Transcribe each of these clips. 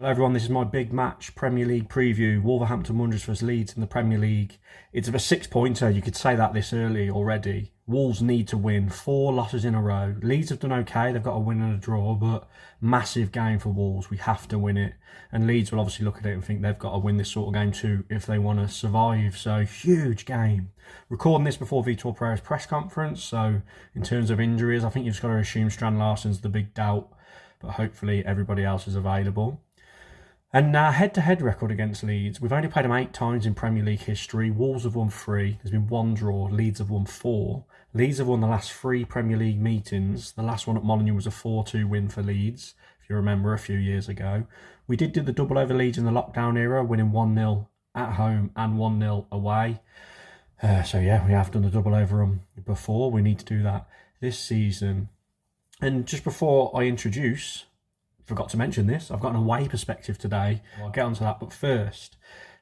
Hello everyone, this is my big match Premier League preview. Wolverhampton Wanderers vs Leeds in the Premier League. It's a 6-pointer, you could say that this early already. Wolves need to win, 4 losses in a row. Leeds have done okay, they've got a win and a draw, but massive game for Wolves, we have to win it. And Leeds will obviously look at it and think they've got to win this sort of game too if they want to survive, so huge game. Recording this before Vítor Pereira's press conference, so in terms of injuries, I think you've just got to assume Strand Larsen's the big doubt, but hopefully everybody else is available. And head-to-head record against Leeds, we've only played them 8 times in Premier League history. Wolves have won 3, there's been 1 draw, Leeds have won 4. Leeds have won the last 3 Premier League meetings. The last one at Molineux was a 4-2 win for Leeds, if you remember, a few years ago. We did do the double over Leeds in the lockdown era, winning 1-0 at home and 1-0 away. So yeah, we have done the double over them before. We need to do that this season. And just before I introduce... forgot to mention this, I've got an away perspective today. I'll get onto that, but first,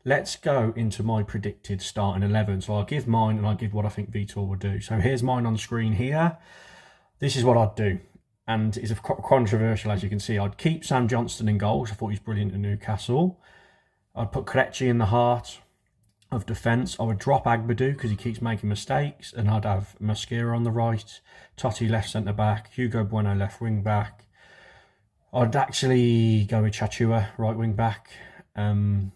let's go into my predicted starting 11. So I'll give mine and I'll give what I think Vítor would do. So here's mine on screen here. This is what I'd do. And it's controversial, as you can see. I'd keep Sam Johnston in goal, because I thought he was brilliant at Newcastle. I'd put Kelechi in the heart of defence. I would drop Agbadou, because he keeps making mistakes. And I'd have Mosquera on the right, Totti left centre-back, Hugo Bueno left wing-back. I'd actually go with Chachua, right wing back, João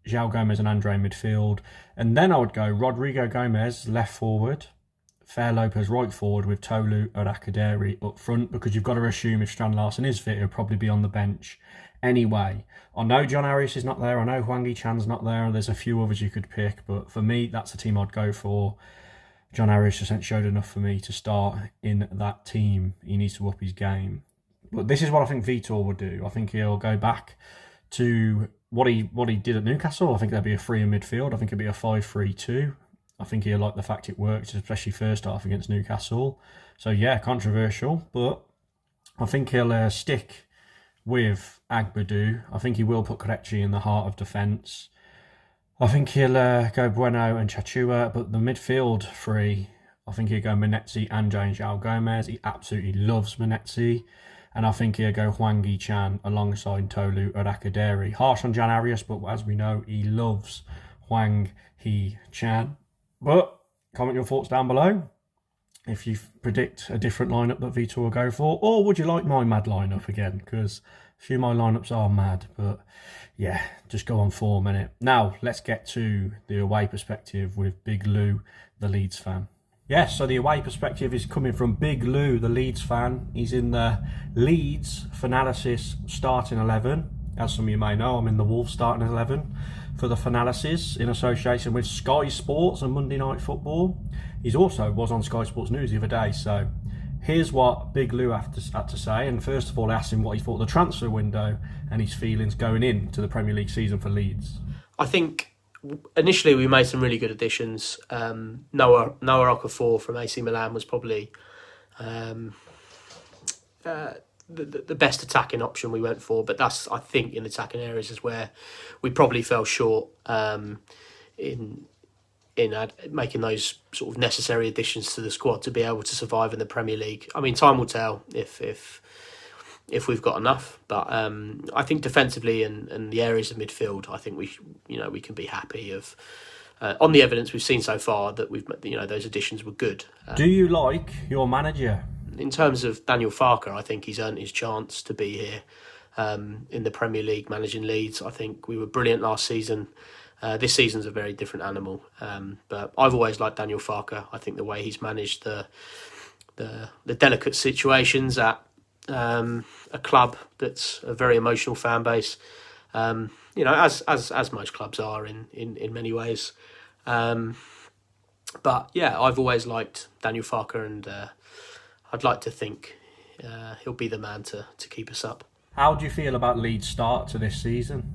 Gomez and Andre midfield. And then I would go Rodrigo Gomez, left forward, Fer Lopez, right forward, with Tolu Orakaderi up front, because you've got to assume if Strand Larsen is fit, he'll probably be on the bench anyway. I know John Harris is not there, I know Hwang Hee-Chan's not there, and there's a few others you could pick, but for me, that's the team I'd go for. John Harris just showed enough for me to start in that team. He needs to up his game. But this is what I think Vítor would do. I think he'll go back to what he did at Newcastle. I think there'll be a 3 in midfield. I think it'll be a 5-3-2. I think he'll like the fact it worked, especially first half against Newcastle. So yeah, controversial, but I think he'll stick with Agbadou. I think he will put Kelechi in the heart of defence. I think he'll go Bueno and Chachua, but the midfield 3, I think he'll go Manetzi, Andre and João Gomez. He absolutely loves Manetzi. And I think he'll go Hwang Hee-Chan alongside Tolu Orakaderi. Harsh on Jan Arias, but as we know, he loves Hwang Hee-Chan. But comment your thoughts down below if you predict a different lineup that Vítor will go for. Or would you like my mad lineup again? Because a few of my lineups are mad. But yeah, just go on form, innit? Now, let's get to the away perspective with Big Lou, the Leeds fan. Yes, so the away perspective is coming from Big Lou, the Leeds fan. He's in the Leeds Finalysis starting 11. As some of you may know, I'm in the Wolves starting 11 for the Finalysis in association with Sky Sports and Monday Night Football. He's also was on Sky Sports News the other day. So here's what Big Lou had to say. And first of all, I asked him what he thought of the transfer window and his feelings going into the Premier League season for Leeds. I think initially we made some really good additions. Noah Okafor from AC Milan was probably the best attacking option we went for, but that's, I think, in attacking areas is where we probably fell short in making those sort of necessary additions to the squad to be able to survive in the Premier League. I mean, time will tell if we've got enough, but I think defensively and the areas of midfield, I think we can be happy of on the evidence we've seen so far that those additions were good. Do you like your manager? In terms of Daniel Farke, I think he's earned his chance to be here in the Premier League managing Leeds. I think we were brilliant last season. This season's a very different animal, but I've always liked Daniel Farke. I think the way he's managed the delicate situations at a club that's a very emotional fan base, as most clubs are in many ways. But yeah, I've always liked Daniel Farke, and I'd like to think he'll be the man to keep us up. How do you feel about Leeds' start to this season?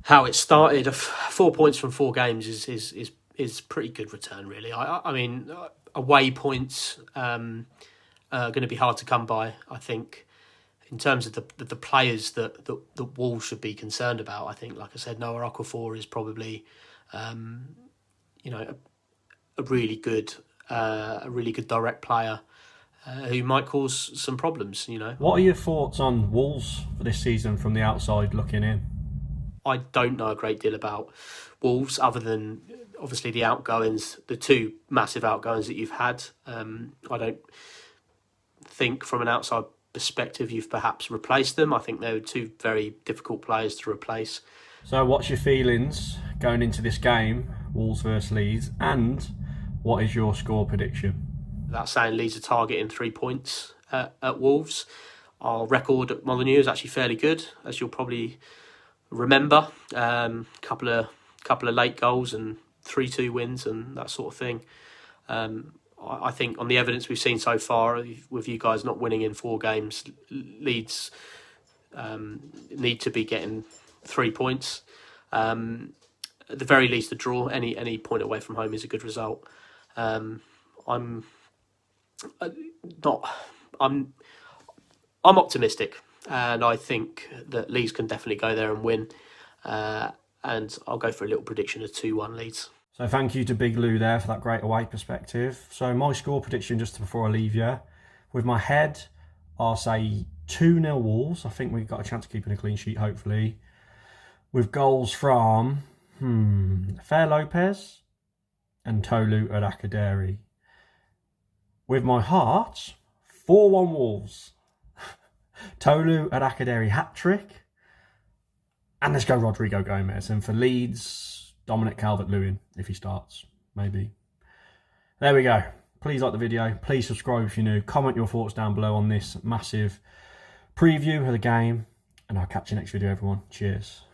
How it started, 4 points from 4 games is pretty good return, really. I mean, away points are going to be hard to come by, I think. In terms of the players that Wolves should be concerned about, I think, like I said, Noah Okafor is probably, a really good direct player who might cause some problems. What are your thoughts on Wolves for this season from the outside looking in? I don't know a great deal about Wolves other than obviously the outgoings, the two massive outgoings that you've had. I don't think from an outside perspective you've perhaps replaced them. I think they were two very difficult players to replace. So what's your feelings going into this game, Wolves versus Leeds, and what is your score prediction? That's saying Leeds are targeting 3 points at Wolves. Our record at Molineux is actually fairly good, as you'll probably remember. Couple of late goals and 3-2 wins and that sort of thing. I think on the evidence we've seen so far, with you guys not winning in 4 games, Leeds need to be getting 3 points. At the very least, a draw. Any point away from home is a good result. I'm optimistic, and I think that Leeds can definitely go there and win. And I'll go for a little prediction of 2-1 Leeds. So thank you to Big Lou there for that great away perspective. So my score prediction, just before I leave you, with my head, I'll say 2-0 Wolves. I think we've got a chance of keeping a clean sheet, hopefully. With goals from Fair Lopez and Tolu Adakaderi. With my heart, 4-1 Wolves. Tolu Adakaderi hat-trick. And let's go Rodrigo Gomez. And for Leeds, Dominic Calvert-Lewin, if he starts, maybe. There we go. Please like the video. Please subscribe if you're new. Comment your thoughts down below on this massive preview of the game. And I'll catch you next video, everyone. Cheers.